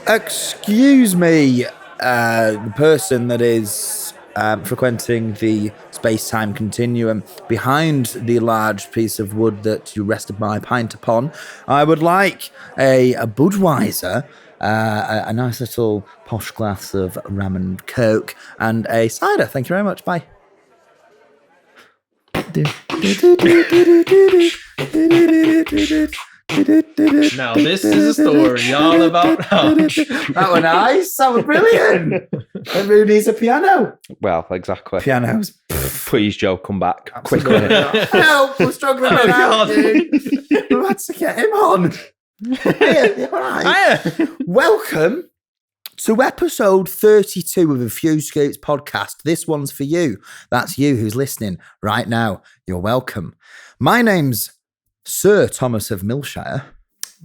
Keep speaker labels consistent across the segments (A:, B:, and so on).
A: Excuse me, the person that is frequenting the space-time continuum behind the large piece of wood that you rested my pint upon. I would like a Budweiser, a nice little posh glass of rum and coke, and a cider. Thank you very much. Bye.
B: Now this is a story all about how...
A: That was nice. That was brilliant. Everybody needs a piano.
C: Well, exactly.
A: Pianos.
C: Please, Joe, come back quickly.
A: Help! We're struggling with that, dude. We've had to get him on. Hey, all right. Welcome to episode 32 of the Few Scoops podcast. This one's for you. That's you who's listening right now. You're welcome. My name's Sir Thomas of Millshire.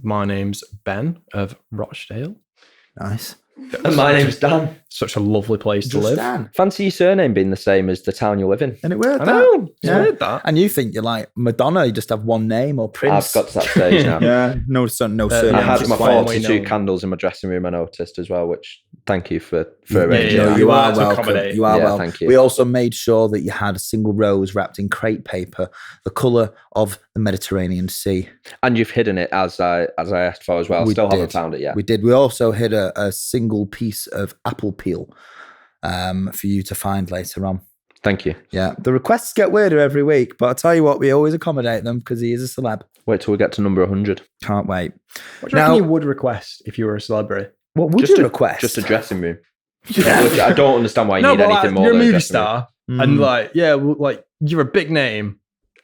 B: My name's Ben of Rochdale.
A: Nice.
C: And my name's Dan.
B: Such a lovely place to live.
A: Dan.
C: Fancy your surname being the same as the town you live in.
A: And it weird,
B: I
A: that?
B: know. It's
A: Yeah.
B: weird, that.
A: And you think you're like Madonna, you just have one name, or Prince.
C: I've got to that stage now.
A: Yeah, no surname.
C: I had
B: just
C: my
B: quietly
C: 42
B: known.
C: candles in my dressing room, I noticed as well, which thank you for
A: Yeah,
C: arranging
A: no,
C: that.
A: you are
B: to
A: welcome.
B: accommodate.
A: You are
C: Yeah,
A: welcome.
C: thank you.
A: We also made sure that you had a single rose wrapped in crepe paper, the colour of the Mediterranean Sea.
C: And you've hidden it as I asked for as well.
A: We
C: Still
A: did.
C: haven't found it yet.
A: We did. We also hid a single piece of apple peel for you to find later on.
C: Thank you.
A: Yeah, the requests get weirder every week, but I'll tell you what, we always accommodate them because he is a celeb.
C: Wait till we get to number 100.
A: Can't wait.
B: What do you reckon you would request if you were a celebrity?
A: What would you request?
C: Just a dressing room. Which I don't understand why you need
B: but
C: anything more
B: you're a
C: than
B: movie
C: dressing room.
B: star,
A: Mm.
B: and like, yeah, well, like you're a big name,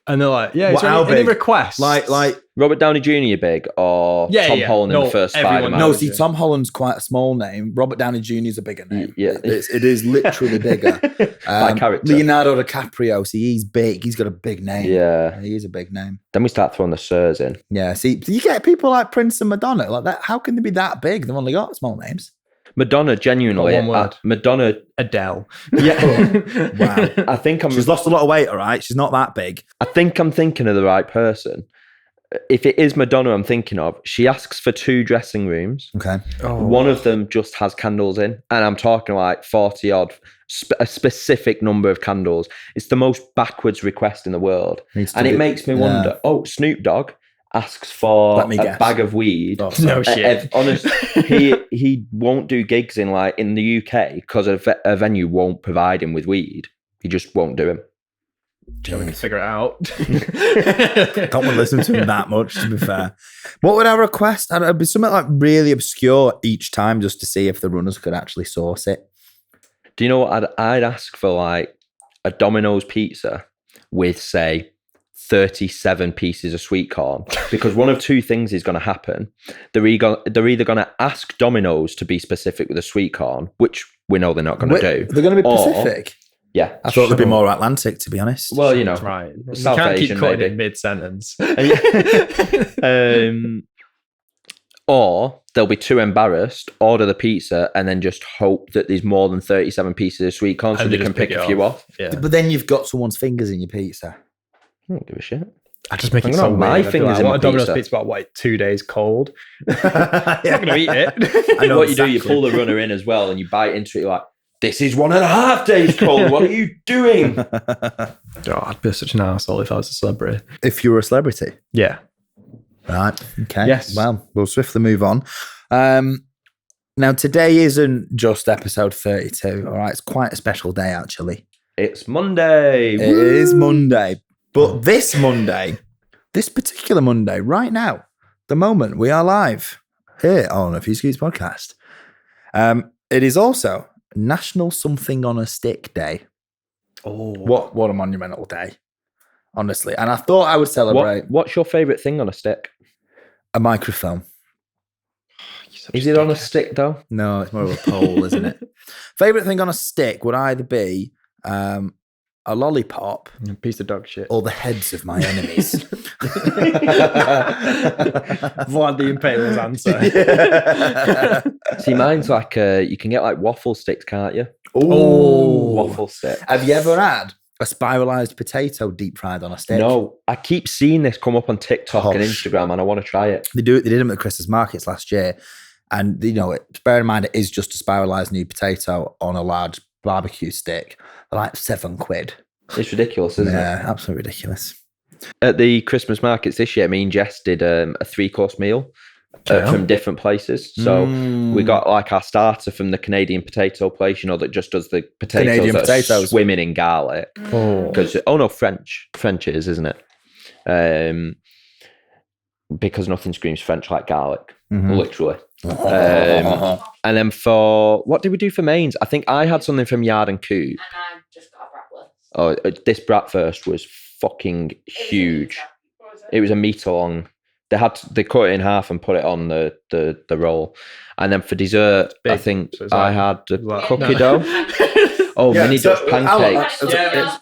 B: and they're like, yeah, is
A: What,
B: there
A: how
B: any
A: big?
B: requests?
A: like.
C: Robert Downey Jr. big or
B: Yeah,
C: Tom
B: yeah.
C: Holland in
B: No,
C: the first
B: everyone
C: Spider-Man?
A: No,
B: knows.
A: see, Tom Holland's quite a small name. Robert Downey Jr. is a bigger name.
C: Yeah.
A: It is literally bigger.
C: By character.
A: Leonardo DiCaprio, see, he's big. He's got a big name.
C: Yeah.
A: He is a big name.
C: Then we start throwing the sirs in.
A: Yeah, see, you get people like Prince and Madonna like that. How can they be that big? They've only got small names.
C: Madonna, genuinely.
B: One word.
C: Madonna.
B: Adele.
C: Yeah.
A: Wow.
C: I think
A: She's lost a lot of weight, all right? She's not that big.
C: I think I'm thinking of the right person. If it is Madonna I'm thinking of, she asks for 2 dressing rooms.
A: Okay.
C: One of them just has candles in, and I'm talking like 40 odd, a specific number of candles. It's the most backwards request in the world. And it makes me wonder, Snoop Dogg asks for
A: Let me
C: a
A: guess.
C: bag of weed.
A: Oh, sorry.
B: No shit.
C: Honest, he won't do gigs in the UK because a venue won't provide him with weed. He just won't do him.
B: We can figure it out.
A: Don't want to listen to him that much, to be fair. What would I request? It'd be something like really obscure each time just to see if the runners could actually source it.
C: Do you know what I'd ask for? Like a Domino's pizza with, say, 37 pieces of sweet corn, because one of two things is going to happen. They're either going to ask Domino's to be specific with the sweet corn, which we know they're not going to do.
A: They're going to be
C: Or-
A: Pacific.
C: Yeah.
A: I thought they'd be more Atlantic, to be honest.
C: Well, you know,
B: Right. You
C: South
B: can't
C: Asian,
B: keep cutting
C: maybe.
B: in mid-sentence.
C: Or they'll be too embarrassed, order the pizza, and then just hope that there's more than 37 pieces of sweet corn so
B: And
C: they
B: they
C: can
B: just pick
C: pick a
B: it
C: few
B: off.
C: off.
B: Yeah.
A: But then you've got someone's fingers in your pizza.
C: I don't give a shit.
B: I just make
C: I'm
B: it
C: gonna
B: so
C: have my
B: weird. I feel
C: fingers
B: like,
C: in
B: I
C: my
B: want a Domino's
C: pizza.
B: pizza about, what, 2 days cold?
A: Yeah.
B: I'm not going to eat it.
A: I know
C: What you do, you
A: exactly.
C: pull the runner in as well, and you bite into it. You're like, this is 1.5 days cold. What are you doing?
B: Oh, I'd be such an arsehole if I was a celebrity.
A: If you were a celebrity.
B: Yeah.
A: Right. Okay.
B: Yes.
A: Well, we'll swiftly move on. Now, today isn't just episode 32. All right. It's quite a special day, actually.
C: It's Monday.
A: It is Monday. But this Monday, this particular Monday, right now, the moment we are live here on a Few Scoops podcast, it is also National Something on a Stick Day.
B: Oh.
A: What a monumental day, honestly. And I thought I would celebrate
C: What's your favourite thing on a stick?
A: a microphone.
C: Is it on a stick though?
A: No, it's more of a pole, isn't it? Favorite thing on a stick would either be a lollipop
B: Piece of dog shit.
A: or the heads of my enemies.
B: Vlad the Impaler's answer.
A: Yeah.
C: See, mine's like you can get like waffle sticks, can't you?
A: Oh,
C: Waffle stick.
A: have you ever had a spiralized potato deep fried on a stick?
C: No, I keep seeing this come up on TikTok and
A: Gosh.
C: Instagram, and I want to try it.
A: They did them at the Christmas markets last year, And bear in mind, it is just a spiralized new potato on a large barbecue stick. They're like £7.
C: It's ridiculous, isn't it?
A: Yeah, absolutely ridiculous.
C: At the Christmas markets this year, me and Jess did a 3-course meal from different places. So we got like our starter from the Canadian potato place, that just does the potatoes that are swimming in garlic. Because French is, isn't it? Because nothing screams French like garlic, literally. And then what did we do for mains? I think I had something from Yard and Coop. And I just got a bratwurst. Oh, this bratwurst was fucking huge. It was a metre long. They cut it in half and put it on the roll. And then for dessert, I think I had the cookie dough. Mini Dutch pancakes.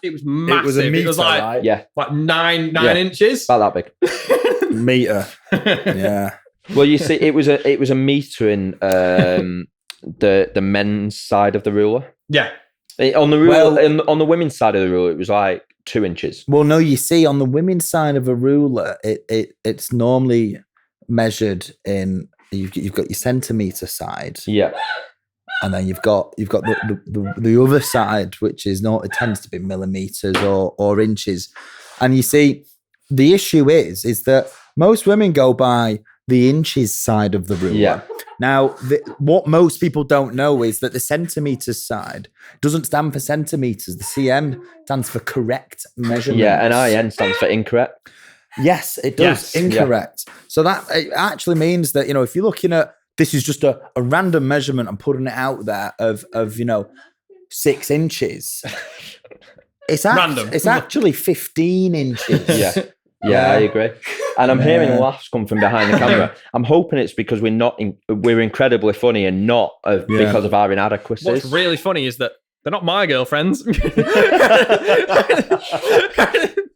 B: It was massive. It was a metre, it was like, like 9 inches.
C: About that big.
A: Metre. Yeah.
C: Well, you see, it was a metre in the men's side of the ruler.
B: Yeah.
C: On the ruler, on the women's side of the ruler, it was like 2 inches.
A: Well, no, you see, on the women's side of a ruler, it's normally measured in. You've got your centimetre side.
C: Yeah.
A: And then you've got the other side, which is it tends to be millimeters or inches. And you see, the issue is that most women go by the inches side of the ruler.
C: Yeah.
A: Now, what most people don't know is that the centimeters side doesn't stand for centimeters. The CM stands for correct measurement.
C: Yeah, and IN stands for incorrect.
A: Yes, it does. Yes. Incorrect. Yeah. So that it actually means that, if you're looking at, this is just a random measurement and putting it out there of 6 inches. It's actually 15 inches.
C: Yeah, I agree. And I'm hearing laughs come from behind the camera. I'm hoping it's because we're incredibly funny and not because of our inadequacies.
B: What's really funny is that they're not my girlfriends.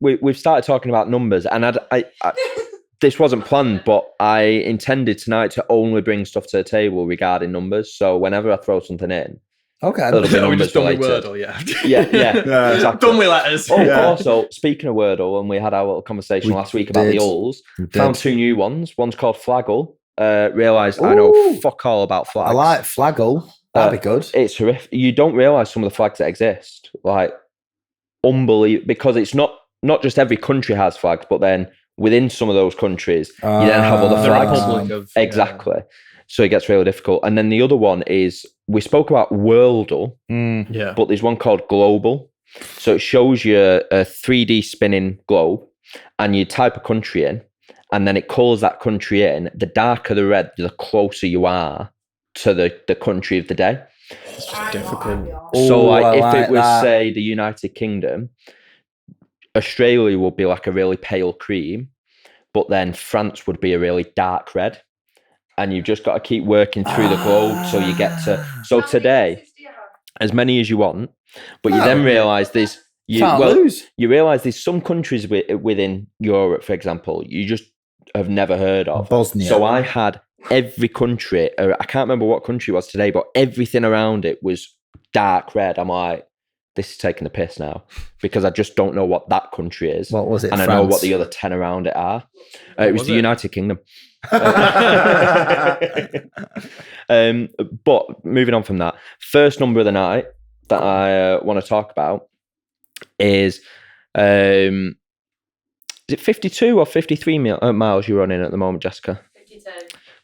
C: We've started talking about numbers, and I this wasn't planned, but I intended tonight to only bring stuff to the table regarding numbers. So whenever I throw something in,
A: okay,
C: it'll be numbers related.
B: Wordle,
C: yeah, exactly.
B: Done with letters.
C: Also, speaking of Wordle, and we had our little conversation last week about the Ulls. Found 2 new ones. One's called Flaggle. Realised I know fuck all about flags.
A: I like Flaggle. That'd be good.
C: It's horrific. You don't realise some of the flags that exist. Like, unbelievable. Because it's not just every country has flags, but then within some of those countries, you then have other flags. Exactly. So it gets really difficult. And then the other one is, we spoke about Worldle, but there's one called Global. So it shows you a 3D spinning globe, and you type a country in, and then it calls that country in. The darker the red, the closer you are to the country of the day.
B: It's just difficult.
C: So if it was, say, the United Kingdom, Australia would be like a really pale cream, but then France would be a really dark red. And you've just got to keep working through the globe so you get to. So today, as many as you want, but you then realise you realise there's some countries within Europe, for example, you just have never heard of.
A: Bosnia.
C: So I had every country. I can't remember what country it was today, but everything around it was dark red. I'm like, this is taking the piss now, because I just don't know what that country is.
A: What was it?
C: And France? I know what the other 10 around it are. It was the United Kingdom. But moving on from that, first number of the night that I want to talk about is it 52 or 53 miles you're running at the moment, Jessica?
D: 52.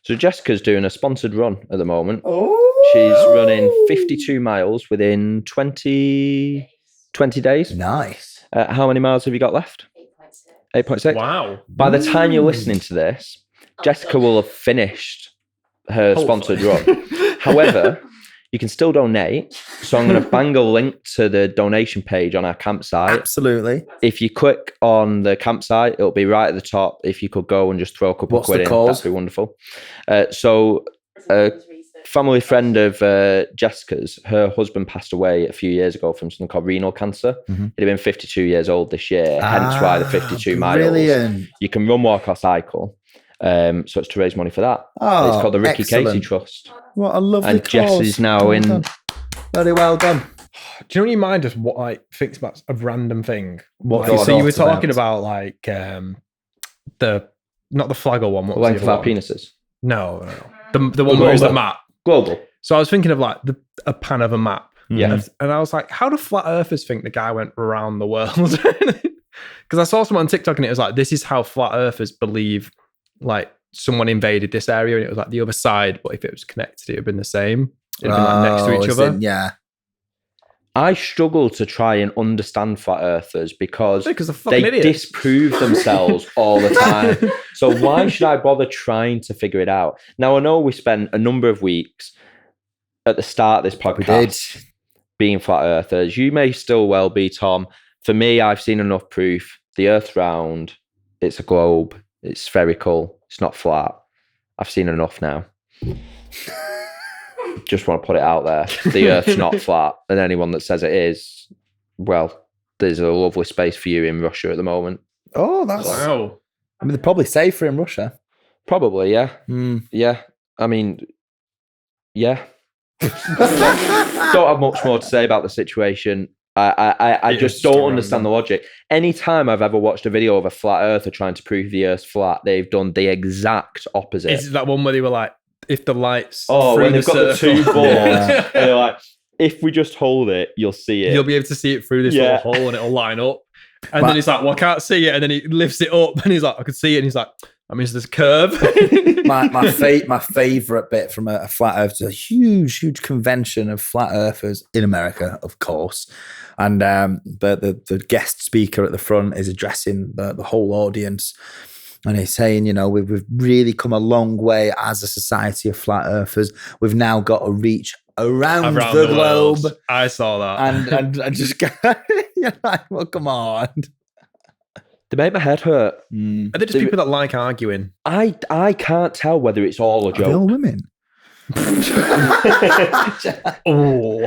C: So Jessica's doing a sponsored run at the moment.
A: Oh.
C: She's running 52 miles within 20 days.
A: Nice.
C: How many miles have you got left? 8.6.
B: Wow.
C: By the time you're listening to this, Jessica will have finished her sponsored run. However, you can still donate. So I'm going to bang a link to the donation page on our campsite.
A: Absolutely.
C: If you click on the campsite, it'll be right at the top. If you could go and just throw a couple of quid in, that'd be wonderful. So a family friend of Jessica's, her husband passed away a few years ago from something called renal cancer.
A: Mm-hmm.
C: He'd have been 52 years old this year, hence why the 52
A: brilliant.
C: miles. You can run, walk or cycle. So it's to raise money for that.
A: Oh,
C: it's called the Ricky Casey Trust.
A: What a lovely
C: and
A: cause.
C: Jess is now in.
A: Very well done.
B: Do you know what you mind just what I think about a random thing?
A: What
B: so you were talking about like not the Flaggle one. What was
C: length
B: the
C: of our
B: one?
C: penises.
B: No. The one where it's the map.
C: Global.
B: So I was thinking of like a pan of a map.
C: Yeah.
B: And I was like, how do flat earthers think the guy went around the world? Because I saw someone on TikTok and it was like, this is how flat earthers believe like someone invaded this area and it was like the other side, but if it was connected, it would have been the same. It'd been like next to each other.
A: Yeah.
C: I struggle to try and understand flat earthers because
B: they're
C: they
B: idiots.
C: disprove themselves all the time. So why should I bother trying to figure it out? Now, I know we spent a number of weeks at the start of this podcast being flat earthers. You may still well be, Tom. For me, I've seen enough proof. The Earth's round. It's a globe. It's spherical. It's not flat. I've seen enough now. Just want to put it out there. The Earth's not flat, and anyone that says it is, well, there's a lovely space for you in Russia at the moment.
A: Oh, that's...
B: Wow.
A: I mean, they're probably safer in Russia.
C: Probably, yeah. Yeah. I mean, yeah. Don't have much more to say about the situation. I just don't understand the logic. Anytime I've ever watched a video of a flat earther trying to prove the Earth's flat, they've done the exact opposite.
B: Is that one where they were like, if the lights...
C: when they've got the two balls, and they're like, if we just hold it, you'll see it.
B: You'll be able to see it through this little hole and it'll line up. And then he's like, well, I can't see it. And then he lifts it up and he's like, I can see it. And he's like, I mean, there's a curve.
A: my favourite bit from a flat earth is a huge convention of flat earthers in America, of course. And the guest speaker at the front is addressing the whole audience. And he's saying, you know, we've really come a long way as a society of flat earthers. We've now got to reach around the globe.
B: World. I saw that.
A: And I just go, you're like, well, come on.
C: They make my head hurt.
B: Are they just people that like arguing?
C: I can't tell whether it's all a joke.
A: Are they all women?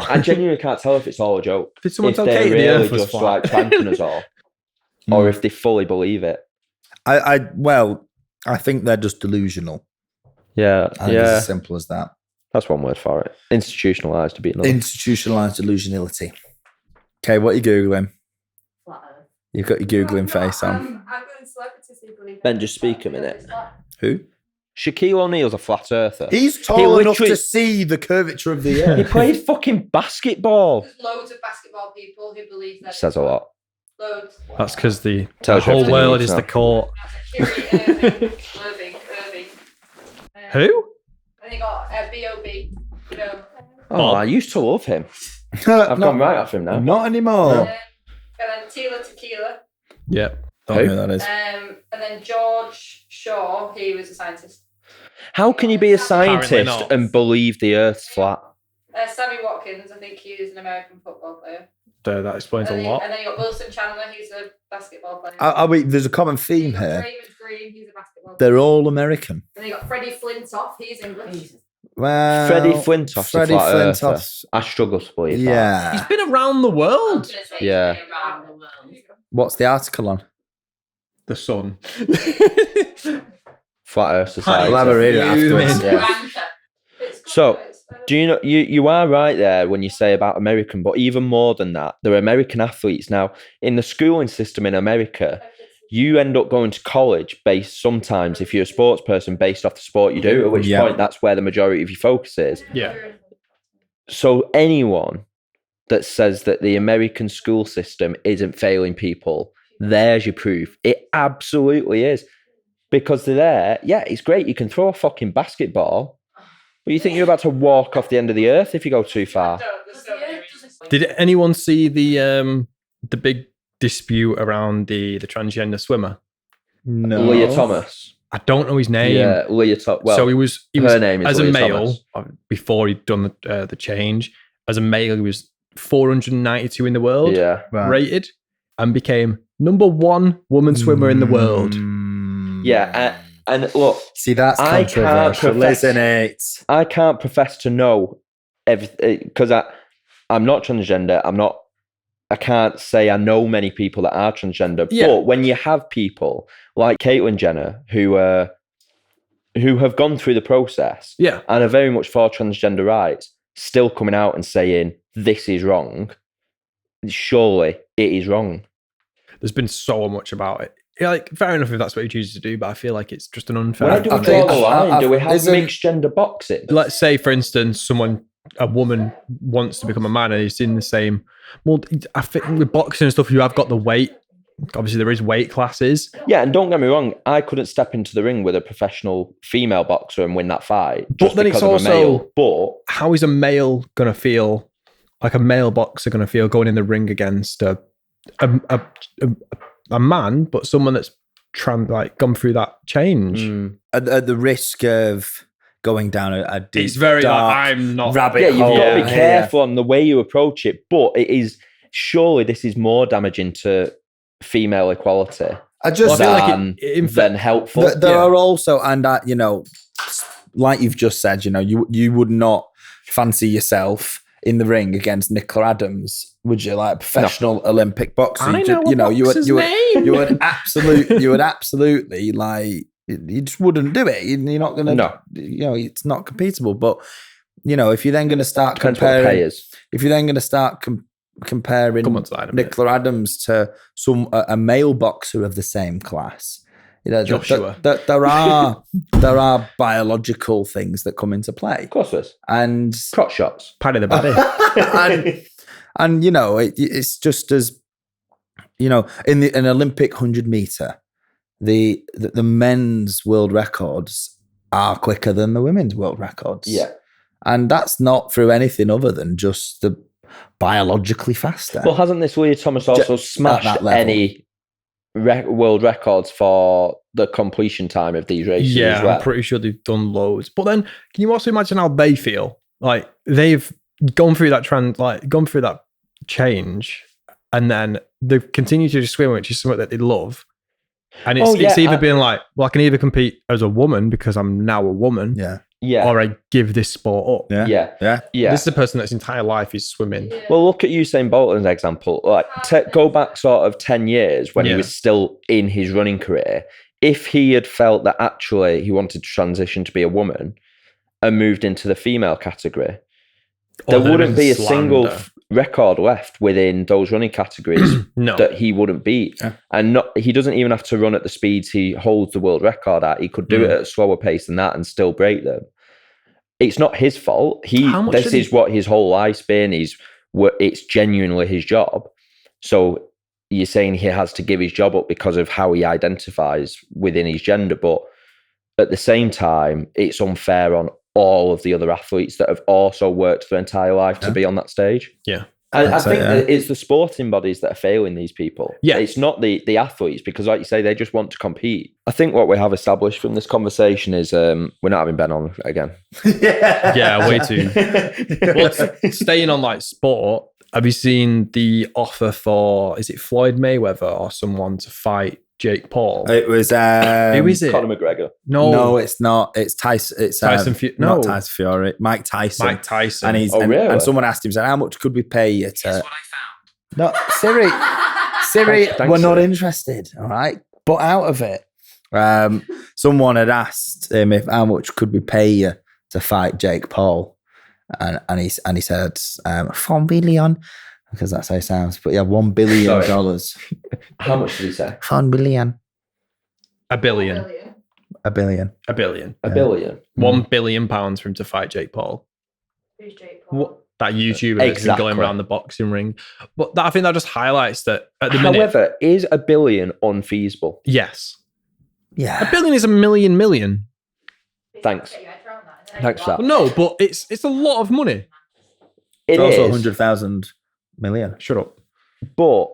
C: I genuinely can't tell if it's all a joke.
B: Did someone tell
C: they're
B: Katie
C: really
B: the Earth was
C: just
B: flat?
C: like pranking us all, or if they fully believe it.
A: I think they're just delusional.
C: Yeah,
A: I think it's as simple as that.
C: That's one word for it. Institutionalized to be another.
A: Institutionalized delusionality. Okay, what are you Googling? You've got your Googling face on.
C: Ben, just speak a minute.
A: Who?
C: Shaquille O'Neal's a flat earther.
A: He's tall enough to see the curvature of the earth.
C: He played fucking basketball.
D: There's loads of basketball people who believe that.
C: Says a lot.
D: Loads.
B: That's because the
C: Tells you
B: whole
C: everything you
B: world
C: need
B: is
C: to
B: the
C: know.
B: court.
D: Irving.
B: Who?
D: And they got B.O.B. You know.
C: Oh, I used to love him. I've gone right off him now.
A: Not anymore.
D: And then Tila Tequila.
B: Yep.
A: Don't know who that is.
D: And then George Shaw, he was a scientist.
C: How can you be a
B: Apparently
C: scientist
B: not.
C: and believe the Earth's flat?
D: Sammy Watkins, I think he was an American football player.
B: That explains a lot.
D: And then you got Wilson Chandler, he's a basketball player.
A: There's a common theme here.
D: Raymond Green, he's a basketball player.
A: They're all American.
D: And then you got Freddie Flintoff, he's English.
A: Well,
C: Freddie Flintoff's a flat earther. I struggle to believe that.
A: Yeah.
B: He's been around the world.
C: Yeah.
A: What's the article on?
B: The sun.
C: Flat Earth Society.
A: We'll have a read it afterwards.
C: Yeah. So, do you know, you are right there when you say about American, but even more than that, there are American athletes. Now, in the schooling system in America, you end up going to college based sometimes, if you're a sports person, based off the sport you do, at which point that's where the majority of your focus is.
B: Yeah.
C: So anyone that says that the American school system isn't failing people, there's your proof. It absolutely is. Because they're there, yeah, it's great. You can throw a fucking basketball, but you think you're about to walk off the end of the earth if you go too far.
B: Did anyone see the big dispute around the transgender swimmer?
A: No.
C: Leah Thomas.
B: I don't know his name.
C: Yeah, Leah Thomas. Well,
B: so he was
C: her name is
B: as
C: Leah
B: a male
C: Thomas.
B: before he'd done the change. As a male, he was 492 in the world rated, and became number 1 woman swimmer in the world.
C: Yeah, and look,
A: see, that's controversial, isn't it?
C: I can't profess to know everything because I'm not transgender. I can't say I know many people that are transgender.
B: Yeah.
C: But when you have people like Caitlyn Jenner who have gone through the process, and are very much for transgender rights, still coming out and saying this is wrong, surely it is wrong.
B: There's been so much about it. Yeah, like fair enough if that's what he chooses to do, but I feel like it's just an unfair.
C: Where do we
A: I
C: draw
A: think-
C: the line? Do we have
A: isn't-
C: mixed gender boxing?
B: Let's say, for instance, a woman wants to become a man and he's in the same. Well, I think with boxing and stuff, you have got the weight. Obviously, there is weight classes.
C: Yeah, and don't get me wrong, I couldn't step into the ring with a professional female boxer and win that fight.
B: But
C: Just
B: then
C: because
B: it's
C: I'm
B: also-
C: a male. But
B: How is a male going to feel, like a male boxer going to feel going in the ring against a man, but someone that's gone through that change?
A: At the risk of going down a deep,
B: It's very
A: dark
B: I'm not.
A: rabbit
C: yeah, you've
A: hole.
C: got to be
B: Yeah.
C: careful on the way you approach it. But it is surely this is more damaging to female equality
A: I just
B: Well, I feel like
C: than,
B: it
C: than helpful.
A: there are also, and like you've just said, you would not fancy yourself in the ring against Nicola Adams, would you? Like a professional Olympic boxer,
B: I know a boxer's name.
A: you would absolutely like. You just wouldn't do it. You're not gonna.
C: No.
A: It's not competible. But if you're then going to start
C: Depends what the pay
A: comparing,
C: is.
A: if you're then going to start comparing
B: Come on, side a bit.
A: Nicola Adams to a male boxer of the same class,
B: Joshua.
A: there are biological things that come into play,
C: Of course there is.
A: and
C: Crotch shots.
B: Paddy the Baddy.
A: and it's just as in an Olympic 100-meter, the men's world records are quicker than the women's world records.
C: Yeah.
A: And that's not through anything other than just the biologically faster.
C: Well, hasn't this Leah Thomas also smashed
A: that level.
C: any world records for the completion time of these races
B: Yeah,
C: as well?
B: I'm pretty sure they've done loads. But then, can you also imagine how they feel? Like they've gone through that change, and then they've continued to swim, which is something that they love. And it's either been like, well, I can either compete as a woman because I'm now a woman,
C: Yeah.
B: or I give this sport up.
C: Yeah.
B: This is a person that's entire life is swimming.
D: Yeah.
C: Well, look at Usain Bolt as an example. Like, go back sort of 10 years when he was still in his running career. If he had felt that actually he wanted to transition to be a woman and moved into the female category, there wouldn't be a single record left within those running categories
B: No.
C: that he wouldn't beat.
A: Yeah.
C: And he doesn't even have to run at the speeds he holds the world record at. He could do it at a slower pace than that and still break them. It's not his fault. This is what his whole life's been. It's genuinely his job. So you're saying he has to give his job up because of how he identifies within his gender, but at the same time, it's unfair on all of the other athletes that have also worked their entire life to be on that stage.
B: Yeah.
C: I think that it's the sporting bodies that are failing these people.
B: Yeah.
C: It's not the athletes, because like you say, they just want to compete. I think what we have established from this conversation is we're not having Ben on again.
B: Yeah, way too. Well, staying on like sport, have you seen the offer for, is it Floyd Mayweather or someone to fight Jake Paul?
A: It was
B: Who is it?
C: Conor McGregor.
A: no, it's not. It's Tyson. It's
B: Tyson
A: not
B: no.
A: Tyson Fury. Mike Tyson.
B: Mike Tyson.
A: And he's
C: really?
A: and someone asked him, said, "How much could we pay you to?"
E: Guess what I found?
A: No, Siri.
C: Thanks,
A: we're not
C: Siri.
A: interested. All right, but out of it. Someone had asked him if how much could we pay you to fight Jake Paul, and he said $4 billion, because that's how it sounds. But yeah, $1 billion.
C: How much did he say?
A: $1 billion.
B: $1 billion.
A: $1 billion.
B: $1 billion.
C: $1 billion.
B: £1 billion for him to fight Jake Paul.
D: Who's Jake Paul?
B: What? That YouTuber that's been
C: Exactly.
B: going around the boxing ring. But I think that just highlights that at the minute.
C: However, is $1 billion unfeasible?
B: Yes.
A: Yeah.
B: $1 billion is a million.
C: Thanks.
D: Get your head around that, isn't it?
C: Thanks for that.
B: But no, but it's a lot of money.
C: It
A: It's also
C: is,
A: 100,000 million.
B: Shut up.
C: but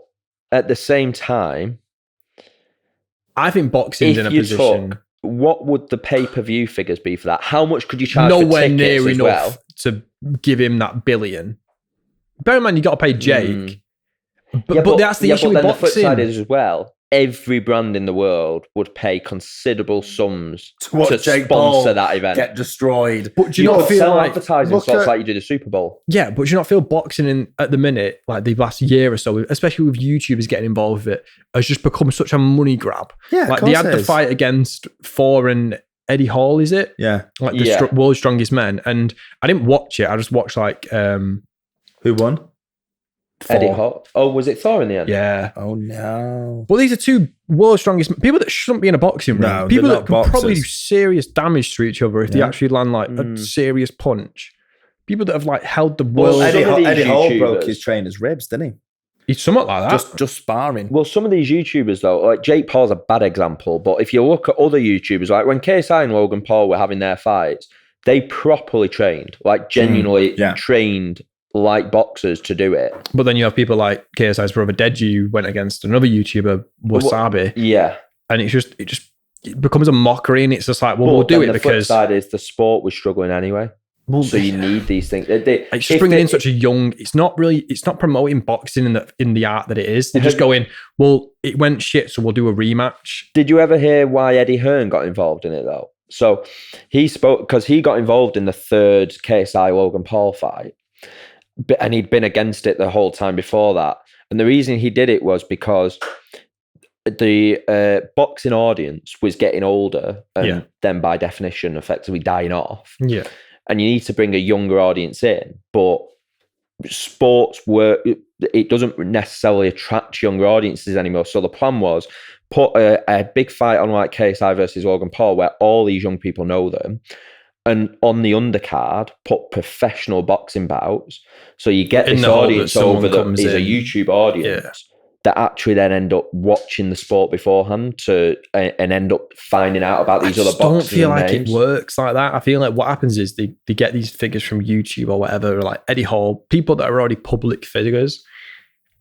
C: at the same time,
B: I think boxing's in a
C: if you
B: position
C: took, what would the pay-per-view figures be for that? How much could you charge
B: nowhere
C: for tickets
B: near
C: as
B: enough
C: well?
B: to give him that $1 billion. Bear in mind, you got to pay Jake. But that's the issue with
C: then
B: boxing.
C: the flip side is as well, every brand in the world would pay considerable sums
A: To watch
C: to
A: Jake
C: sponsor
A: Paul
C: that event.
A: get destroyed.
B: But do
C: you
B: you not
C: could
B: feel
C: sell
B: like
C: advertising
A: look
C: slots
A: at-
C: like you do the Super Bowl.
B: yeah, but do you not feel boxing at the minute, like the last year or so, especially with YouTubers getting involved with it, has just become such a money grab?
A: Yeah,
B: Like they had the fight against Thor and Eddie Hall, is it?
A: Yeah.
B: Like the
C: Yeah.
B: world's strongest men. And I didn't watch it. I just watched like
A: Who won?
C: Eddie
A: Thor.
C: Hall. Oh, was it Thor in the end?
B: Yeah.
A: Oh no.
B: Well, these are two world's strongest people that shouldn't be in a boxing ring.
A: No,
B: People
A: they're
B: that
A: not
B: can probably do
A: boxers.
B: serious damage to each other if they
A: Yeah.
B: actually land like a serious punch. People that have like held the world.
C: Well, some of these
A: Eddie Hall
C: YouTubers-
A: broke his trainer's ribs, didn't
B: It's somewhat like
A: he?
B: that.
A: Just sparring.
C: Well, some of these YouTubers, though, like Jake Paul's a bad example, but if you look at other YouTubers, like when KSI and Logan Paul were having their fights, they properly trained, like genuinely
A: yeah.
C: trained like boxers to do it.
B: But then you have people like KSI's brother Deji who went against another YouTuber, Wasabi,
C: Yeah.
B: and it becomes a mockery, and it's just like, well,
C: But
B: we'll do
C: then
B: it
C: the flip
B: because
C: side is the sport was struggling anyway. So you need these things.
B: it's just bringing in such a young. It's not promoting boxing in the art that it is. They're just going, well, it went shit, so we'll do a rematch.
C: Did you ever hear why Eddie Hearn got involved in it though? So he spoke because he got involved in the third KSI Logan Paul fight, and he'd been against it the whole time before that. And the reason he did it was because the boxing audience was getting older, and then by definition, effectively dying off.
B: Yeah.
C: And you need to bring a younger audience in, but sports work, it doesn't necessarily attract younger audiences anymore. So the plan was put a big fight on like KSI versus Logan Paul where all these young people know them, and on the undercard put professional boxing bouts, so you get this audience over that is a YouTube audience that actually then end up watching the sport beforehand and end up finding out about these other boxers.
B: I don't feel like
C: names.
B: it works like that. I feel like what happens is they get these figures from YouTube or whatever, like Eddie Hall, people that are already public figures,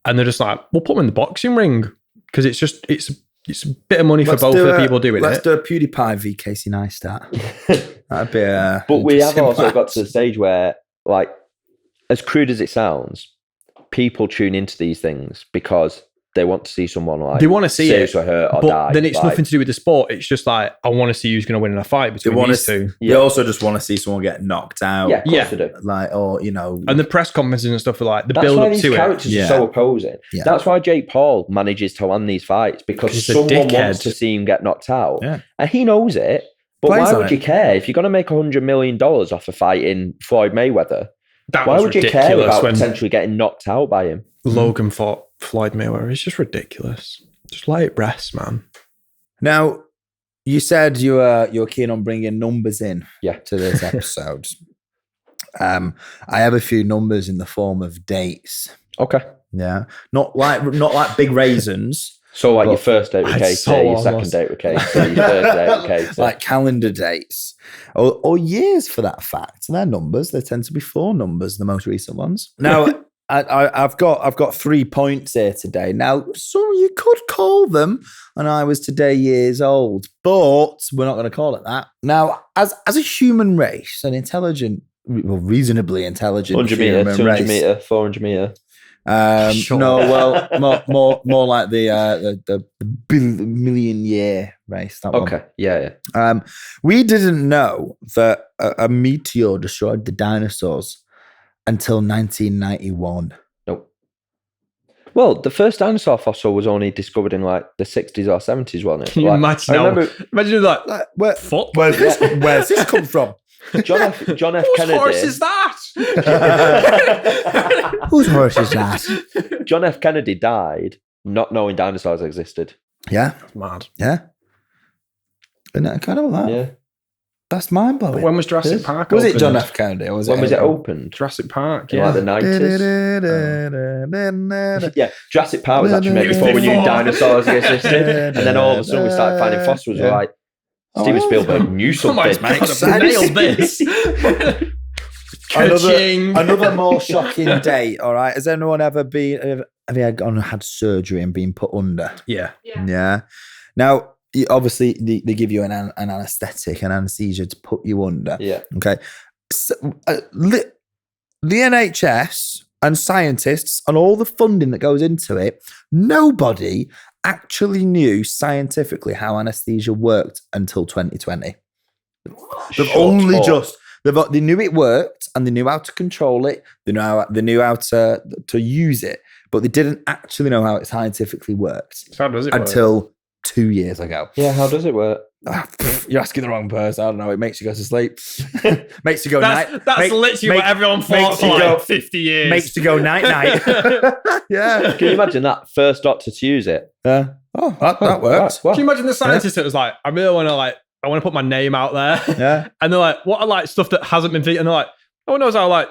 B: and they're just like, we'll put them in the boxing ring because it's a bit of money for both of the people doing
A: Let's
B: it.
A: do a PewDiePie v Casey Neistat. That'd be a.
C: But we have
A: interesting
C: also
A: match.
C: got to the stage where, like, as crude as it sounds, people tune into these things because they want to see someone like
B: They want to see it,
C: seriously hurt or
B: but
C: die.
B: then it's
C: like,
B: nothing to do with the sport. It's just like, I want to see who's going to win in a fight
A: They
B: between
A: want
B: these
A: to.
B: two.
A: They also just want to see someone get knocked out.
C: Yeah, of course
B: Yeah.
C: they do.
A: Like, or you know,
B: And the press conferences and stuff are like the
C: That's
B: build
C: why
B: up
C: these
B: to it.
C: characters
A: Yeah.
C: are so opposing.
A: Yeah.
C: That's why Jake Paul manages to land these fights because
B: He's a
C: someone
B: dickhead.
C: wants to see him get knocked out.
A: Yeah.
C: And he knows it. But
A: Plays
C: why
A: on
C: would you
A: it.
C: care? If you're going to make $100 million off a fight in Floyd Mayweather,
B: That
C: why
B: was
C: would you care
B: ridiculous
C: about
B: when
C: potentially getting knocked out by him?
B: Logan fought Floyd Mayweather. It's just ridiculous. Just let it rest, man.
A: now you said you're keen on bringing numbers in
C: Yeah.
A: to this episode. I have a few numbers in the form of dates.
C: Okay.
A: Yeah, not like big raisins.
C: So like
A: But
C: your first date with
B: I
C: Katie,
B: so
C: your second
B: almost-
C: date with Katie, your third date with Katie.
A: Like calendar dates or years for that fact. They're numbers. They tend to be 4 numbers, the most recent ones. Now, I've got 3 points here today. Now, so you could call them, and I was today years old, but we're not going to call it that. Now, as a human race, an intelligent, well, reasonably intelligent
C: 100 meter,
A: human
C: 200
A: race.
C: meter, 400 meter.
B: Sure.
A: No, well, more like the million year race. That one.
C: Okay. Yeah.
A: We didn't know that a meteor destroyed the dinosaurs until 1991.
C: Nope. Well, the first dinosaur fossil was only discovered in like the 60s or 70s, wasn't it?
B: Can you
C: Like,
B: imagine?
C: I remember
B: Imagine that.
A: Like, where,
B: Fuck.
A: where's this come from?
C: John F.
B: Whose
C: Kennedy.
B: horse is that?
A: Whose horse is that?
C: John F. Kennedy died not knowing dinosaurs existed.
A: Yeah,
B: Mad.
A: yeah. Isn't that incredible? That
C: Yeah.
A: that's mind blowing.
B: When was Jurassic Park?
A: Was it
B: opened?
A: John F. Kennedy or was
C: When was it
A: April?
C: opened?
B: Jurassic Park.
C: In
B: Yeah.
C: like the 90s. Yeah, Jurassic Park was actually made
B: It was
C: before we knew
B: before.
C: dinosaurs existed. And then all of a sudden we started finding fossils. We're
A: Yeah.
C: like, Steven Spielberg knew
B: Oh my
C: something.
B: God,
A: Makes
B: I've
A: sense.
B: nailed this.
A: Another,
B: Ka-ching.
A: another more shocking date. All right, has anyone ever been? Have you had surgery and been put under?
B: Yeah.
D: Yeah.
A: Yeah. Now, obviously, they give you an anesthetic, an anesthesia to put you under.
C: Yeah.
A: Okay. So, the NHS and scientists and all the funding that goes into it, nobody actually knew scientifically how anesthesia worked until 2020. They've
C: Shut
A: only
C: up.
A: just they knew it worked and they knew how to control it. They knew how to use it, but they didn't actually know how it scientifically worked
B: So how does it work?
A: until 2 years ago.
C: Yeah, how does it work?
A: You're asking the wrong person. I don't know. It makes you go to sleep. Makes you go
B: That's literally what everyone thought for like 50 years.
A: Makes you go night. Yeah.
C: Can you imagine that? First doctor to use it.
A: Oh, that works.
B: Can you imagine the scientist that was like, I really want to put my name out there.
A: Yeah.
B: And they're like, what are like stuff that hasn't been featured? And they're like, no one knows how like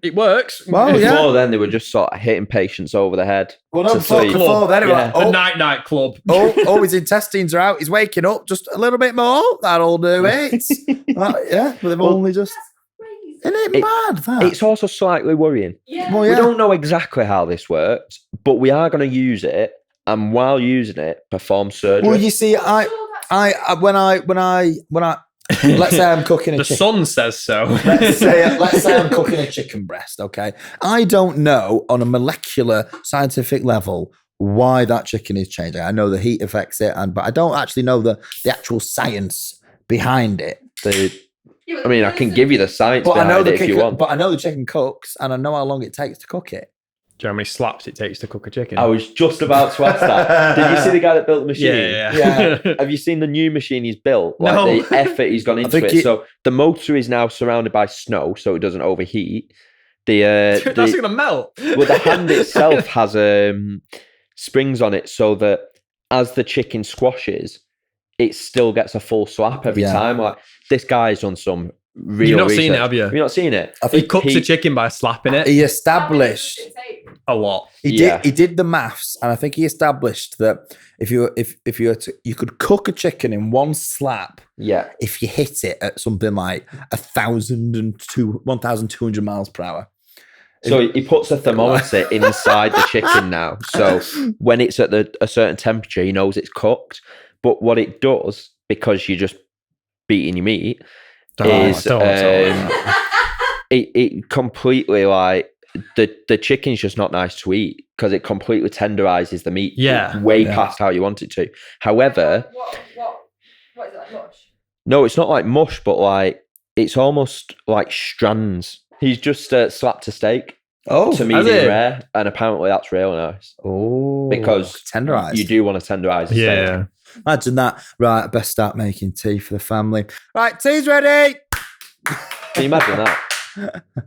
B: it works.
A: Well, yeah.
C: Before then, they were just sort of hitting patients over the head.
A: Well, no,
C: to sleep.
A: before then,
C: Yeah.
B: The night club.
A: his intestines are out. He's waking up just a little bit more. That'll do it. Yeah, but they've only just. Isn't it mad? That?
C: It's also slightly worrying.
D: Yeah.
A: Well,
C: We don't know exactly how this works, but we are going to use it, and while using it, perform surgery.
A: Well, you see, when I let's say I'm cooking a
B: The
A: chicken.
B: sun says so.
A: Let's say I'm cooking a chicken breast, okay? I don't know on a molecular scientific level why that chicken is changing. I know the heat affects it, but I don't actually know the actual science behind it.
C: I mean, I can give you the science
A: But I know
C: behind it if you want.
A: But I know the chicken cooks, and I know how long it takes to cook it.
B: Do you know how many slaps it takes to cook a chicken?
C: I was just about to ask that. Did you see the guy that built the machine?
B: Yeah.
C: Have you seen the new machine he's built? Like
B: No.
C: the effort he's gone into it. So the motor is now surrounded by snow, so it doesn't overheat.
B: That's going to melt.
C: Well, the hand itself has springs on it, so that as the chicken squashes, it still gets a full slap every time. Like this guy's done some real.
B: You've not
C: research.
B: seen it, have you?
C: Have you not seen it?
A: I
B: He
A: think
B: cooks a chicken by slapping it
A: he established
B: a lot.
A: he did the maths, and I think he established that if you were to, you could cook a chicken in one slap.
C: Yeah.
A: If you hit it at something like 1,200 miles per hour.
C: So he puts a thermometer inside the chicken now. So when it's at a certain temperature, he knows it's cooked. But what it does, because you're just beating your meat, is it completely like the chicken's just not nice to eat because it completely tenderizes the meat way past how you want it to. However,
D: What is it, like mush?
C: no, it's not like mush, but like it's almost like strands. He's just slapped a steak to medium rare, and apparently that's real nice.
A: Oh,
C: Because
A: tenderized.
C: you do want to tenderize the steak.
A: Imagine that. Right, best start making tea for the family. Right, tea's ready.
C: Can you imagine that?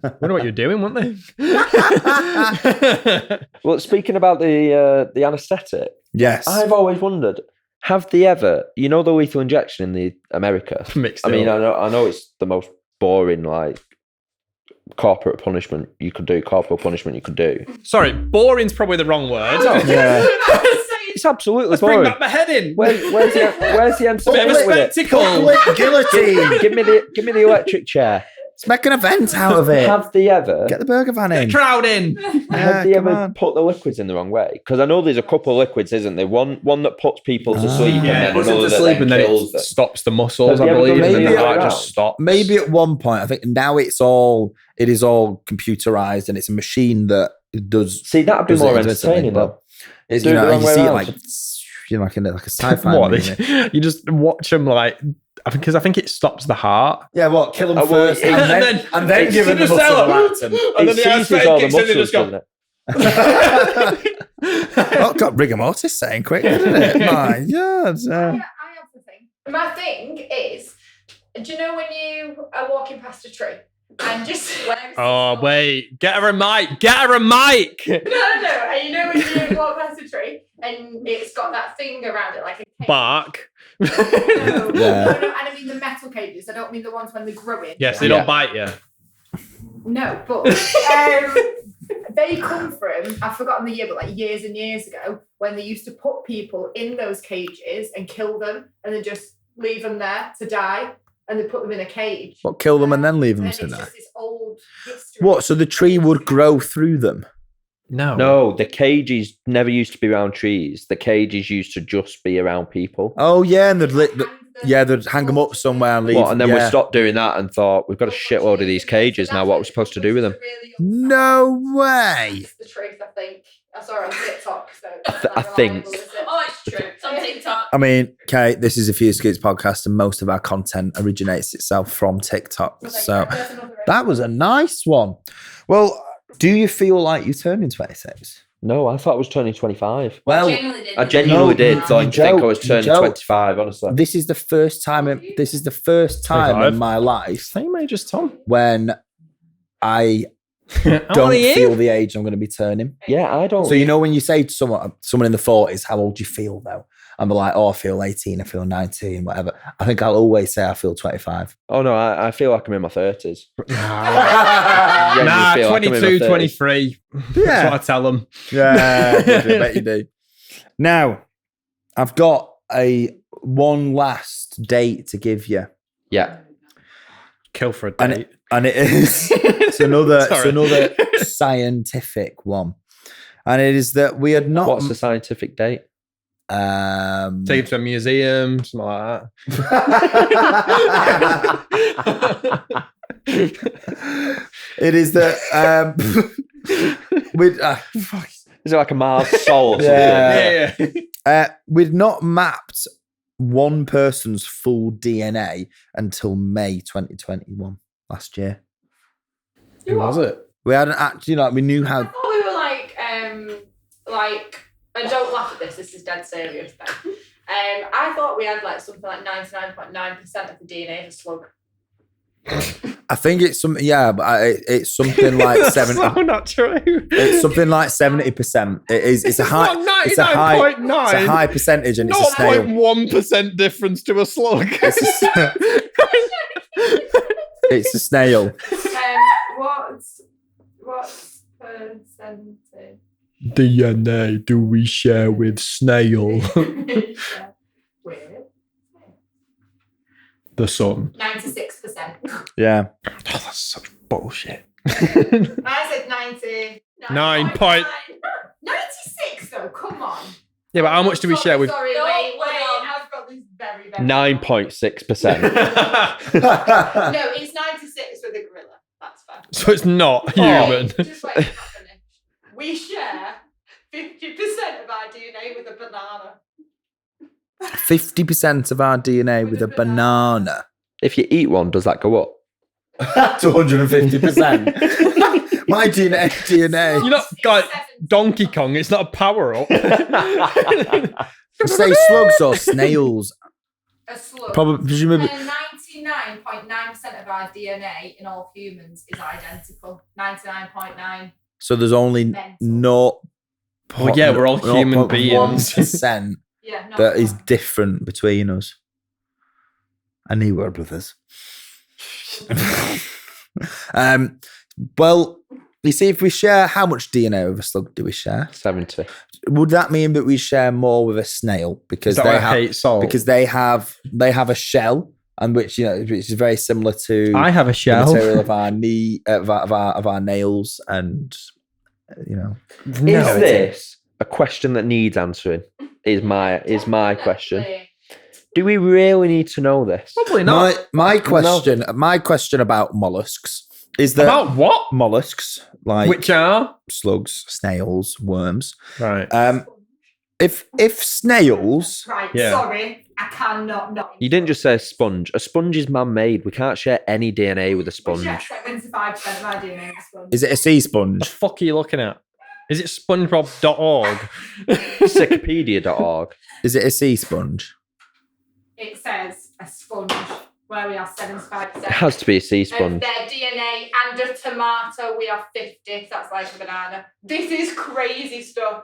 B: I wonder what you're doing, weren't they?
C: Well, speaking about the anaesthetic,
A: Yes.
C: I've always wondered, have they ever, the lethal injection in the America?
B: Mixed
C: I mean,
B: up.
C: I know it's the most boring, like, corporal punishment you could do.
B: Sorry, boring's probably the wrong word.
A: Yeah.
C: It's absolutely
B: Let's
C: boring.
B: bring back my head in.
C: Where's the end
B: Bit of a
C: with it?
B: spectacle.
A: Guillotine.
C: Give me the electric chair.
A: Let's make an event out of it.
C: Have they ever?
A: Get the burger van in.
B: Crowd in.
C: Have they
A: come
C: ever
A: on.
C: put the liquids in the wrong way? Because I know there's a couple of liquids, isn't there? One that puts people to sleep,
B: Yeah,
C: and then
B: puts
C: another
B: them to
C: that
B: sleep and then
C: kills
B: it
C: them.
B: stops the muscles,
C: Have
B: I
C: you ever
B: believe,
C: done
B: and then the
A: maybe
B: heart
C: around?
B: just stops.
A: Maybe at one point, I think now it is all computerized, and it's a machine that does.
C: See, that'd be
A: does
C: more
A: it intermittently,
C: entertaining, though.
A: but it's,
C: Do it the wrong
A: you
C: way
A: see it
C: around.
A: like like a sci-fi
B: What?
A: movie.
B: You just watch them like, because I think it stops the heart.
A: Yeah, what? Kill them
C: well,
A: first,
C: it-
A: and then
C: it's
A: give them the
B: just
A: muscle
B: tell 'em.
A: relaxant.
B: And then
C: It
B: the ass
C: seizes all the
B: kicks in and they
C: muscles,
B: just go.
C: doesn't it?
A: Oh, got rigor mortis setting quick, didn't it? My God.
D: I have the thing. My thing is, do you know when you are walking past a tree and just
B: Oh, wait. Get her a mic. Get her a mic.
D: No. And you know when you walk past a tree and it's got that thing around it like a cage?
B: Bark.
D: No,
A: Yeah.
D: and I don't mean the metal cages. I don't mean the ones when they're growing.
B: Yes, they don't bite you.
D: No, but they come from, I've forgotten the year, but like years and years ago, when they used to put people in those cages and kill them and then just leave them there to die, and they put them in a cage.
A: What, kill them and then leave them
D: And
A: to
D: it's
A: die?
D: just this old history.
A: What? So the tree would grow through them?
B: No.
C: The cages never used to be around trees. The cages used to just be around people.
A: Oh yeah, and they'd they'd hang them up somewhere and leave.
C: And then we
A: yeah.
C: stopped doing that and thought, we've got a shitload of these cages now. What are we supposed to do with them?
A: No way.
D: That's the truth, I think. I saw it on TikTok. So
C: I think.
D: Oh, it's true. It's on TikTok.
A: I mean, Kate, this is a Few Scoots podcast, and most of our content originates itself from TikTok. So that was a nice one. Well, do you feel like you turned in 26?
C: No, I thought it was turning 25.
A: Well,
C: I genuinely did think I was
A: you
C: turning
A: joke.
C: 25, honestly.
A: this is the first time. This is the first time
B: 25.
A: in my life
B: Same age as Tom.
A: when I
B: How
A: don't
B: old are you?
A: feel the age I'm going to be turning.
C: Yeah, I don't.
A: So you know when you say to someone in the 40s, how old do you feel though? And they're like, oh, I feel 18, I feel 19, whatever. I think I'll always say I feel 25.
C: Oh no, I feel like I'm in my 30s.
B: Nah,
C: feel like I'm in my
B: 22,
C: 30s.
B: 23. That's
A: Yeah.
B: what I tell them.
A: Yeah, I bet you do. Now, I've got one last date to give you.
C: Yeah.
B: Kill for a
A: And
B: date.
A: And it is it's another
B: Sorry.
A: scientific one. And it is that we had not
C: What's the scientific date?
B: Take it to a museum, something like that.
A: it is that fuck.
C: Is it like a Mars soul or something?
A: Yeah.
B: Yeah.
A: We'd not mapped one person's full DNA until May 2021 last year.
B: Who was it?
A: We hadn't actually we knew
D: I
A: how.
D: thought we were like, and don't laugh at this is dead serious then. I thought we had like something like 99.9% of the DNA of a slug.
A: I think it's something. Yeah, but it's something like
B: That's
A: 70.
B: so not true.
A: It's something like 70%. It is. It's a high.
B: not
A: It's a high.
B: 99.9.
A: It's a high percentage, and it's a snail.
B: 0.1% difference to a slug.
A: It's a snail.
D: What's percentage?
B: DNA do we share with snail?
D: With
B: The sun.
D: 96%.
A: Yeah.
B: Oh, that's such bullshit.
D: I said 90.
B: 9
D: 96 though, come on.
B: Yeah, but how much do we share with?
D: Sorry,
E: No,
D: wait.
E: hold on.
D: I've got this very, very
C: 9.6%.
D: No, it's 96 with a gorilla. That's fine.
B: So it's not human.
D: Just wait, I'm not finished. We share 50% of our DNA with a banana.
A: 50% of our DNA with a banana.
C: If you eat one, does that go up?
A: To 150%. My DNA.
B: You're not like Donkey Kong. It's not a power up.
A: Say slugs or snails.
D: A slug.
A: Probably, presumably.
D: 99.9% of our DNA in all humans is identical. 99.9.
A: So there's only
D: Mental.
A: no.
B: Well, yeah, we're all human beings.
A: 1%
D: Yeah, no.
A: that is different between us. I knew we were brothers. Well, you see, if we share, how much DNA with a slug do we share?
C: 70.
A: Would that mean that we share more with a snail because
B: Is that
A: they
B: why I
A: have
B: hate salt?
A: because they have a shell, and which which is very similar to
B: I have a
A: the
B: shell.
A: material of our knee of our nails, and
B: No,
C: Is
B: it's-
C: this a question that needs answering? Is my question. Do we really need to know this?
B: Probably not.
A: my question about mollusks is that
B: About what?
A: mollusks like
B: Which are?
A: slugs, snails, worms.
B: Right.
A: If snails,
D: Right,
B: Yeah.
D: sorry. I cannot not.
C: You didn't just say a sponge. A sponge is man-made. We can't share any DNA with a
D: We
C: sponge.
D: share 75% of our DNA with a sponge.
A: is it a sea
B: What the
A: sponge?
B: fuck are you looking at? Is it SpongeBob.org?
C: Wikipedia.org.
A: Is it a sea sponge?
D: It says a sponge where we are 75%.
C: It has to be a sea
D: Of
C: sponge.
D: their DNA and a tomato, we are 50. So that's like a banana. This is crazy stuff.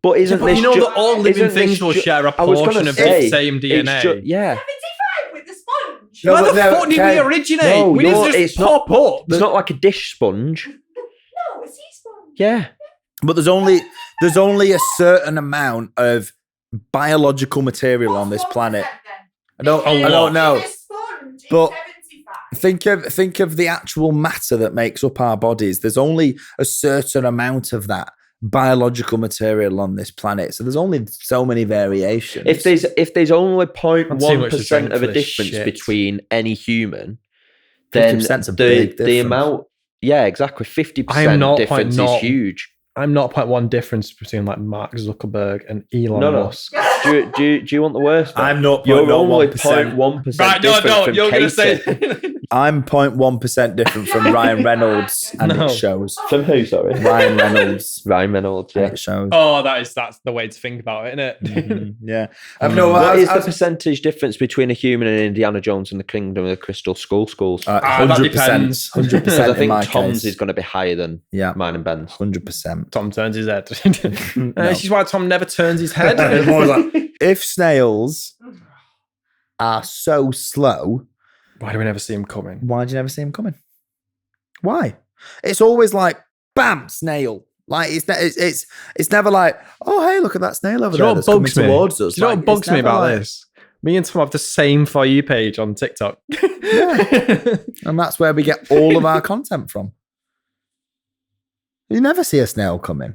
C: But isn't
B: But
C: this
B: you know
C: ju-
B: that all living
C: isn't this
B: things will
C: ju-
B: share a
C: I was gonna
B: portion of
C: say,
B: the same
C: it's
B: DNA.
C: yeah.
D: 75 with the sponge.
A: No,
B: Where
A: but
B: the
A: no,
B: fuck did
A: Ken,
B: we originate?
C: no,
B: we didn't
C: no,
B: just
C: it's not-
B: pop up.
C: It's not like a dish sponge.
D: No, a sea sponge.
C: Yeah.
A: But there's only a certain amount of biological material on this
D: What's
A: planet.
D: 1% then?
A: I don't
B: lot.
A: know.
D: In a sponge,
A: But-
D: it's 75.
A: Think of the actual matter that makes up our bodies. There's only a certain amount of that biological material on this planet. So there's only so many variations.
C: If there's only
B: Not too much to
C: 0.1%
B: drink
C: of
B: for
C: a
B: this
C: difference
B: shit.
C: between any human, then
A: 50% 's a big
C: the
A: difference.
C: amount, yeah, exactly, 50%
B: I am not
C: difference
B: quite
C: is
B: not-
C: huge.
B: I'm not quite one difference between like Mark Zuckerberg and Elon
C: No.
B: Musk.
C: Do you want the worst? bit?
A: I'm not
C: You're only
A: 0.01%.
C: 0.1%
B: Right, no,
C: difference from
B: you're going to
C: Casey.
B: say
A: I'm 0.1% different from Ryan Reynolds, and
B: No.
A: it shows.
C: From who, sorry?
A: Ryan Reynolds,
C: Ryan Reynolds,
A: and
C: yeah.
A: it shows.
B: Oh, that's the way to think about it, isn't it?
A: Mhm, yeah.
C: What is the percentage difference between a human and Indiana Jones and the Kingdom of the Crystal schools?
B: that
A: 100%.
B: depends.
A: 100%
C: Because I
A: in
C: think
A: my
C: Tom's
A: case.
C: is going to be higher than
A: Yeah.
C: mine and Ben's.
A: 100%.
B: Tom turns his head.
A: No.
B: This is why Tom never turns his head.
A: I'm always like, if snails are so slow,
B: Why do we never see him coming?
A: why do you never see them coming? Why? It's always like, bam, snail. Like it's never like, oh hey, look at that snail over
B: Do you know
A: there
B: what
A: that's coming
B: bugs me?
A: towards us.
B: Do you know
A: Like,
B: what bugs
A: it's
B: me
A: never
B: about
A: like-
B: this? Me and Tom have the same For You page on TikTok.
A: And that's where we get all of our content from. You never see a snail coming.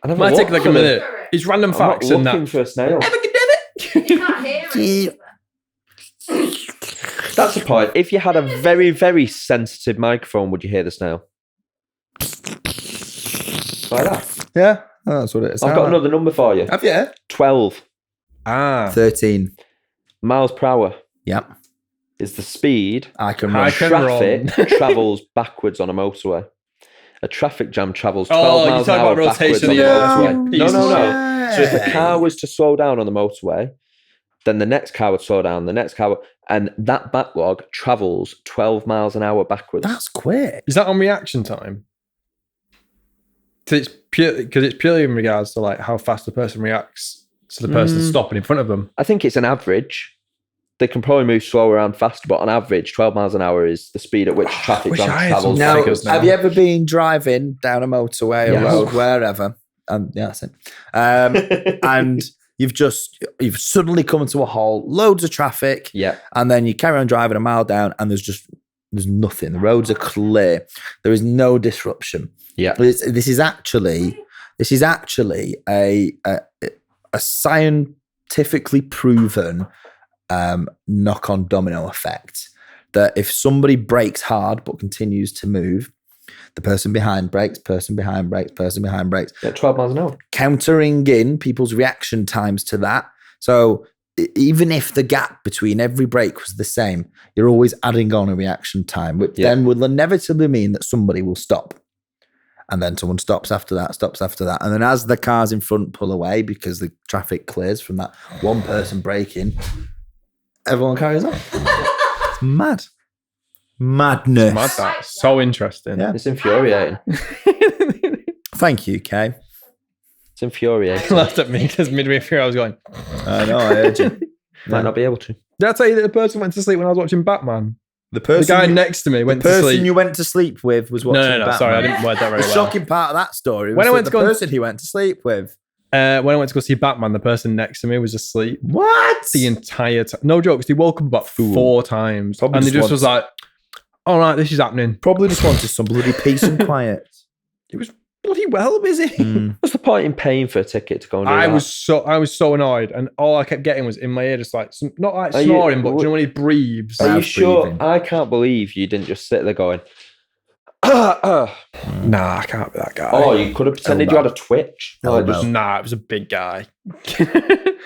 C: I never
B: Might take
C: looked
B: like a
C: for them.
B: minute. It's random
C: I'm not
B: facts and
C: looking
B: that.
C: for a snail.
D: You can't hear it.
C: That's the point. If you had a very, very sensitive microphone, would you hear the snail? Like that.
A: Yeah, that's what it is.
C: I've got another number for you.
A: Have you?
C: 12
B: Ah.
A: 13.
C: miles per hour
A: Yep.
C: is the speed
A: I can
B: I
A: run.
B: can
C: traffic
B: run.
C: travels backwards on a motorway. A traffic jam travels 12
B: Oh, you're
C: miles an
B: talking
C: hour
B: about
C: backwards
B: rotation
C: on
B: of
C: the
B: the earth,
C: motorway.
B: you
C: No,
B: piece
C: no,
B: of
C: no. So if the car was to slow down on the motorway, then the next car would slow down, the next car would, and that backlog travels 12 miles an hour backwards.
A: That's quick.
B: Is that on reaction time? Because it's purely in regards to like how fast the person reacts to the person stopping in front of them.
C: I think it's an average. They can probably move slower and faster, but on average, 12 miles an hour is the speed at which traffic
B: wish
C: jam
B: I had
C: travels.
B: some
A: Now,
B: figures now.
A: have you ever been driving down a motorway or
C: Yes.
A: road, wherever? Yeah, that's it. And you've suddenly come to a halt, loads of traffic,
C: Yeah.
A: and then you carry on driving a mile down, and there's nothing. The roads are clear. There is no disruption.
C: Yeah.
A: This is actually a scientifically proven knock-on domino effect, that if somebody brakes hard but continues to move, the person behind brakes, person behind brakes, person behind brakes,
C: Yeah, 12 miles an hour.
A: countering in people's reaction times to that. So even if the gap between every brake was the same, you're always adding on a reaction time, which then will inevitably mean that somebody will stop. And then someone stops after that. And then as the cars in front pull away because the traffic clears from that one person braking, everyone carries on. It's mad. Madness.
B: Mad that. So interesting.
A: Yeah.
C: It's infuriating.
A: Thank you, Kay.
C: It's infuriating.
B: Laughed at me because midway through I was going,
A: I know, I heard you.
C: Might not be able to.
B: did I tell you that the person went to sleep when I was watching Batman?
A: The
B: The guy next to me went to
A: person
B: sleep.
A: you went to sleep with was watching
B: No,
A: Batman.
B: sorry, I didn't word that very
A: The
B: well.
A: shocking part of that story was
B: When I
A: that
B: went
A: the
B: to go and-
A: person he went to sleep with.
B: When I went to go see Batman, the person next to me was asleep
A: What?
B: the entire time. No jokes. He woke up about 4 times.
A: Probably
B: and he
A: just
B: just was like, all right, this is happening.
A: Probably just wanted some bloody peace and quiet.
B: He was bloody well busy.
C: What's the point in paying for a ticket to go and do
B: I
C: that?
B: was so annoyed, and all I kept getting was in my ear, just like not like
C: Are you-
B: snoring, but do you know when he breathes?
C: Are you
A: Mouth
C: sure?
A: breathing.
C: I can't believe you didn't just sit there going,
B: Nah, I can't be that guy.
C: oh, you could have pretended you had a twitch.
A: Elbow.
C: Like, just-
B: Nah, it was a big guy.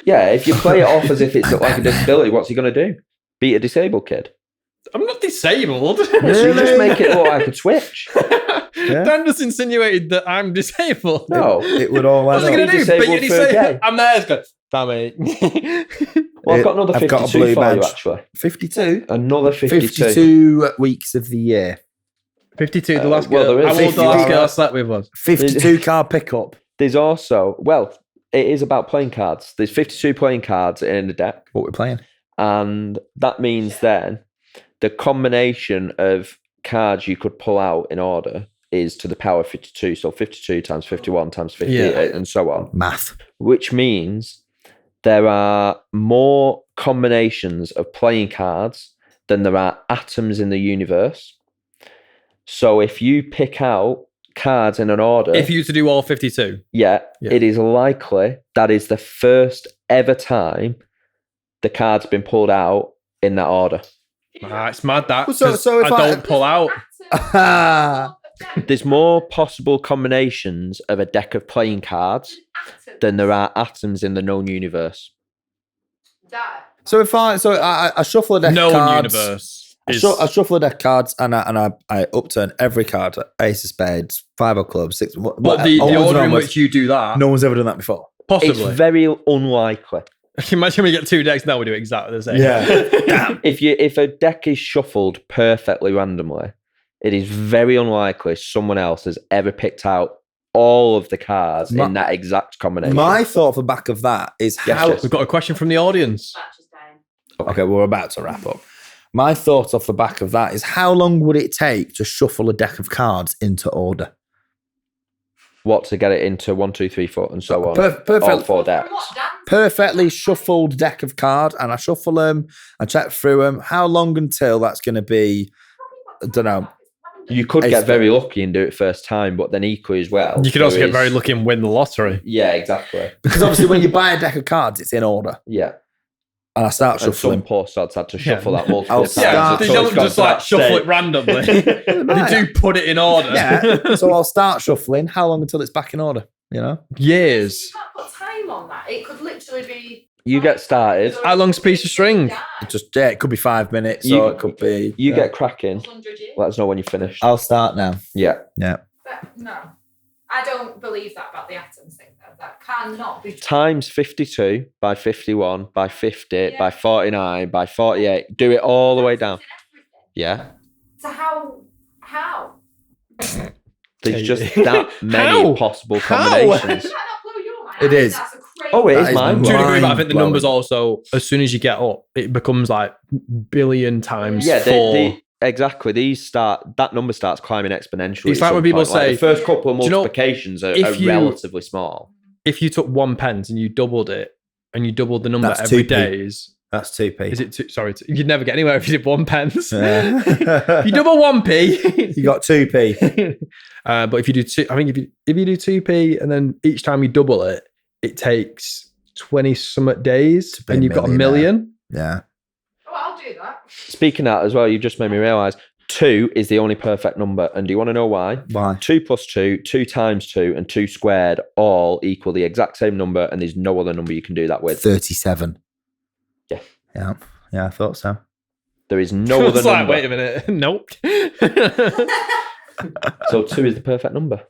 C: yeah, if you play it off as if it's like a disability, what's he going to do? Beat a disabled kid?
B: I'm not disabled.
C: So you just make it look like a twitch.
B: Dan just insinuated that I'm disabled.
C: No.
A: It would all
B: What's
A: add
B: he
A: up.
B: gonna do?
C: Disabled
B: Beat a
C: for a
B: disabled?
C: day.
B: I'm there. It's good. Damn it.
C: Well, I've got another
A: I've got a
C: 52
A: blue
C: for
A: badge.
C: you, actually.
A: 52?
C: Another 52.
A: 52 weeks of the year.
B: 52. The last
C: well,
B: girl.
C: there is
B: How old the last
C: 50.
B: girl I slept with was?
A: 52 car pickup.
C: There's also, well, it is about playing cards. There's 52 playing cards in the deck.
A: What we're playing.
C: And that means then the combination of cards you could pull out in order is to the power of 52. So 52 times 51 times 58
B: Yeah.
C: and so on.
A: Math.
C: Which means there are more combinations of playing cards than there are atoms in the universe. So if you pick out cards in an order,
B: If you to do all 52.
C: yeah,
B: Yeah.
C: it is likely that is the first ever time the card's been pulled out in that order.
B: It's mad that.
A: Well, so
B: 'cause
A: if
B: I
A: I-
B: don't pull out.
C: There's more possible combinations of a deck of playing cards than there are atoms in the known universe.
A: So if I shuffle a deck
B: No
A: of cards.
B: universe.
A: I shuffle a deck of cards and I upturn every card. Ace of spades, 5 of clubs, 6.
B: But the order in which you do that,
A: no one's ever done that before.
B: possibly.
C: It's very unlikely.
B: Imagine we get 2 decks now, we do exactly the same.
A: Yeah.
C: If a deck is shuffled perfectly randomly, it is very unlikely someone else has ever picked out all of the cards in that exact combination.
A: My thought for the back of that is how...
B: We've got a question from the audience.
A: Okay, we're about to wrap up. My thought off the back of that is how long would it take to shuffle a deck of cards into order?
C: What, to get it into 1, 2, 3, 4, and so on?
A: Perfect.
C: All 4 decks.
A: Perfectly shuffled deck of cards, and I shuffle them, I check through them. How long until that's going to be, I don't know.
C: You could get very lucky and do it first time, but then equally as well.
B: You could also get very lucky and win the lottery.
C: Yeah, exactly.
A: Because obviously when you buy a deck of cards, it's in order.
C: Yeah.
A: And I start
C: And
A: shuffling.
C: some poor sods had to shuffle that multiple times.
A: start-
B: They
C: until
B: don't
C: it's got
B: just
C: to
B: like
C: that
B: shuffle
C: state.
B: it randomly. They do put it in order.
A: Yeah. So I'll start shuffling. How long until it's back in order? You know?
B: Years.
D: You can't put time on that. It could literally be.
C: You get started.
B: How long's a piece of string?
A: It could be 5 minutes,
C: You-
A: or it could be...
C: You get cracking.
D: 100 years.
C: Let us know when you finished.
A: I'll start now.
C: Yeah.
A: Yeah.
D: But no, I don't believe that about the atoms thing, though. That cannot be true.
C: Times 52 by 51 by 50
D: Yeah.
C: by 49 by 48. Do it all the way down. Yeah.
D: So how?
C: There's just that many
B: How?
C: possible
B: How?
C: combinations.
D: Does that not blow your mind?
A: It is.
D: That's a crazy.
C: Oh, it
A: That
C: is
A: is
C: mine.
B: To a degree, but I think the
A: Mind-blowing.
B: numbers also, as soon as you get up, it becomes like billion times
C: Yeah,
B: 4.
C: exactly. That number starts climbing exponentially.
B: It's
C: at
B: like when
C: some
B: people
C: point. Like,
B: say-
C: the first couple of
B: Do you know,
C: multiplications are
B: if you-
C: relatively small.
B: If you took 1 pence and you doubled it, and you doubled the number
A: That's
B: every
A: 2p.
B: day,
A: That's 2p.
B: is it two? Sorry, you'd never get anywhere if you did 1 pence.
A: Yeah.
B: You double 1p.
A: You got 2p.
B: But if you do 2, I think if you do 2p and then each time you double it, it takes 20 something days,
A: be
B: and
A: a
B: you've got a
A: millionaire.
B: million.
A: Yeah.
D: Oh, I'll do that.
C: Speaking of that as well, you just made me realise 2 is the only perfect number. And do you want to know why?
A: Why?
C: 2 plus 2, 2 times 2, and 2 squared all equal the exact same number, and there's no other number you can do that with.
A: 37.
C: Yeah.
A: Yeah. Yeah, I thought so.
C: There is no other
B: It's like,
C: number.
B: wait a minute. Nope.
C: So 2 is the perfect number.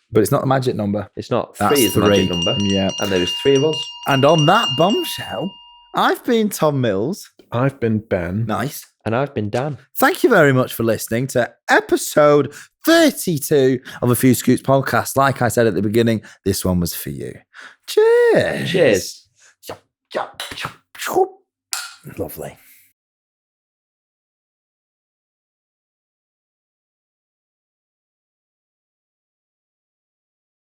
A: But it's not a magic number.
C: It's not.
A: That's
C: 3 is the
A: 3.
C: magic number.
A: Yeah.
C: And there is 3 of us.
A: And on that bombshell, I've been Tom Mills.
B: I've been Ben.
A: Nice.
C: And I've been Dan.
A: Thank you very much for listening to episode 32 of A Few Scoops podcast. Like I said at the beginning, this one was for you. Cheers.
C: Cheers.
A: Lovely.